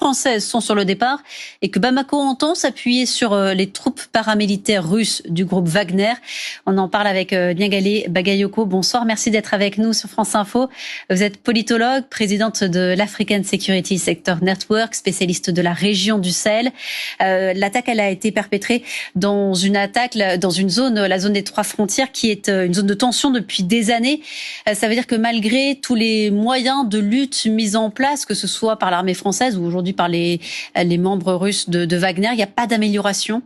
françaises sont sur le départ et que Bamako entend s'appuyer sur les troupes paramilitaires russes du groupe Wagner. On en parle avec Niagalé Bagayoko. Bonsoir, merci d'être avec nous sur France Info. Vous êtes politologue, présidente de l'African Security Sector Network, spécialiste de la région du Sahel. L'attaque, elle a été perpétrée dans une zone, la zone des 3 frontières, qui est une zone de tension depuis des années. Ça veut dire que malgré tous les moyens de lutte mis en place, que ce soit par l'armée française ou aujourd'hui par les membres russes de Wagner, il n'y a pas d'amélioration?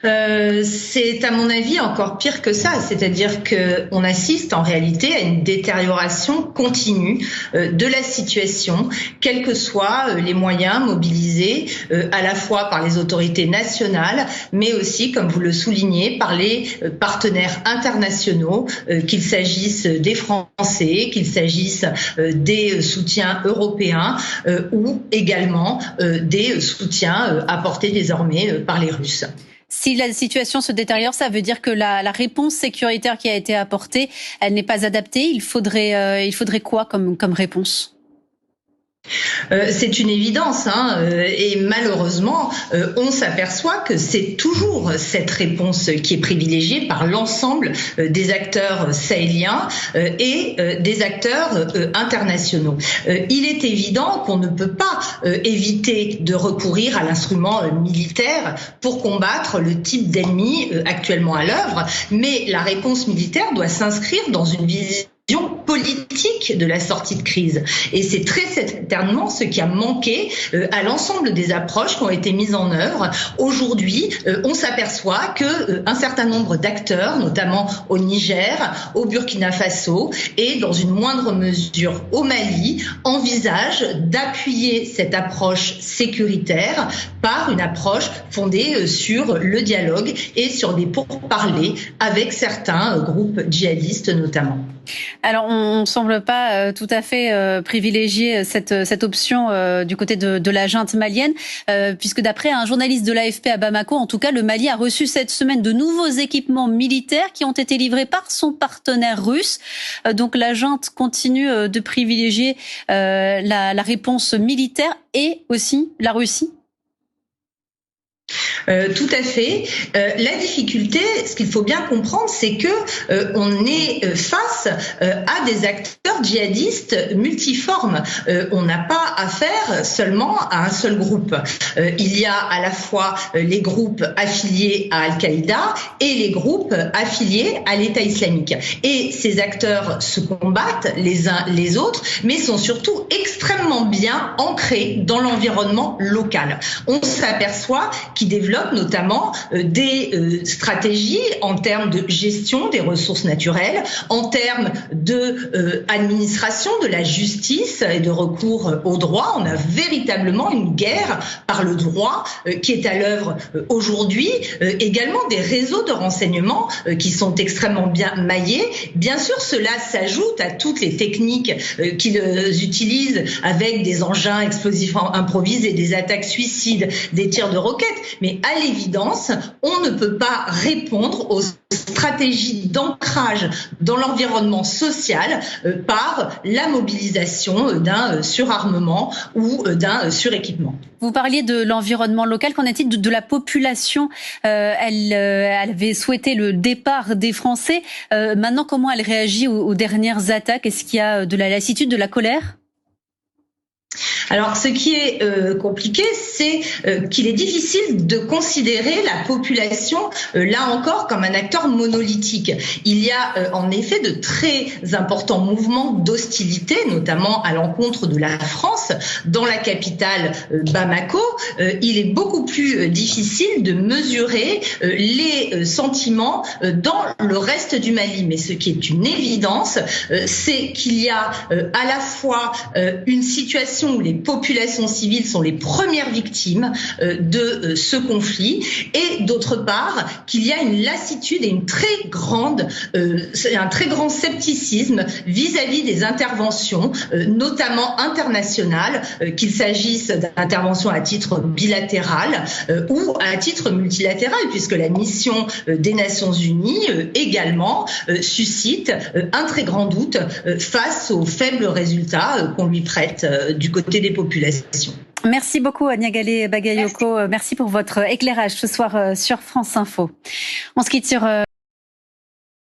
C'est à mon avis encore pire que ça, c'est-à-dire qu'on assiste en réalité à une détérioration continue de la situation, quels que soient les moyens mobilisés à la fois par les autorités nationales, mais aussi, comme vous le soulignez, par les partenaires internationaux, qu'il s'agisse des Français, qu'il s'agisse des soutiens européens ou également des soutiens apportés désormais par les Russes. Si la situation se détériore, ça veut dire que la réponse sécuritaire qui a été apportée, elle n'est pas adaptée. Il faudrait quoi comme réponse? C'est une évidence, et malheureusement, on s'aperçoit que c'est toujours cette réponse qui est privilégiée par l'ensemble des acteurs sahéliens et des acteurs internationaux. Il est évident qu'on ne peut pas éviter de recourir à l'instrument militaire pour combattre le type d'ennemi actuellement à l'œuvre, mais la réponse militaire doit s'inscrire dans une vision politique de la sortie de crise. Et c'est très certainement ce qui a manqué à l'ensemble des approches qui ont été mises en œuvre. Aujourd'hui, on s'aperçoit que un certain nombre d'acteurs, notamment au Niger, au Burkina Faso et dans une moindre mesure au Mali, envisagent d'appuyer cette approche sécuritaire par une approche fondée sur le dialogue et sur des pourparlers avec certains groupes djihadistes notamment. Alors, on ne semble pas tout à fait privilégier cette option du côté de la junte malienne, puisque d'après un journaliste de l'AFP à Bamako, en tout cas, le Mali a reçu cette semaine de nouveaux équipements militaires qui ont été livrés par son partenaire russe. Donc, la junte continue de privilégier la réponse militaire et aussi la Russie. Tout à fait. La difficulté, ce qu'il faut bien comprendre, c'est que on est face à des acteurs djihadistes multiformes. On n'a pas affaire seulement à un seul groupe. Il y a à la fois les groupes affiliés à Al-Qaïda et les groupes affiliés à l'État islamique. Et ces acteurs se combattent les uns les autres, mais sont surtout extrêmement bien ancrés dans l'environnement local. On s'aperçoit qu'ils développent notamment des stratégies en termes de gestion des ressources naturelles, en termes de administration de la justice et de recours au droit. On a véritablement une guerre par le droit qui est à l'œuvre aujourd'hui. Également des réseaux de renseignement qui sont extrêmement bien maillés. Bien sûr, cela s'ajoute à toutes les techniques qu'ils utilisent avec des engins explosifs improvisés, des attaques suicides, des tirs de roquettes. Mais à l'évidence, on ne peut pas répondre aux stratégies d'ancrage dans l'environnement social par la mobilisation d'un surarmement ou d'un suréquipement. Vous parliez de l'environnement local. Qu'en est-il de la population? Elle avait souhaité le départ des Français. Maintenant, comment elle réagit aux dernières attaques? Est-ce qu'il y a de la lassitude, de la colère? Alors, ce qui est compliqué, c'est qu'il est difficile de considérer la population, là encore, comme un acteur monolithique. Il y a en effet de très importants mouvements d'hostilité, notamment à l'encontre de la France, dans la capitale Bamako. Il est beaucoup plus difficile de mesurer les sentiments dans le reste du Mali. Mais ce qui est une évidence, c'est qu'il y a à la fois une situation où les populations civiles sont les premières victimes de ce conflit, et d'autre part qu'il y a une lassitude et un très grand scepticisme vis-à-vis des interventions, notamment internationales, qu'il s'agisse d'interventions à titre bilatéral ou à titre multilatéral, puisque la mission des Nations Unies également suscite un très grand doute face aux faibles résultats qu'on lui prête du côté des populations. Merci beaucoup Niagale Bagayoko. Merci pour votre éclairage ce soir sur France Info. On se quitte sur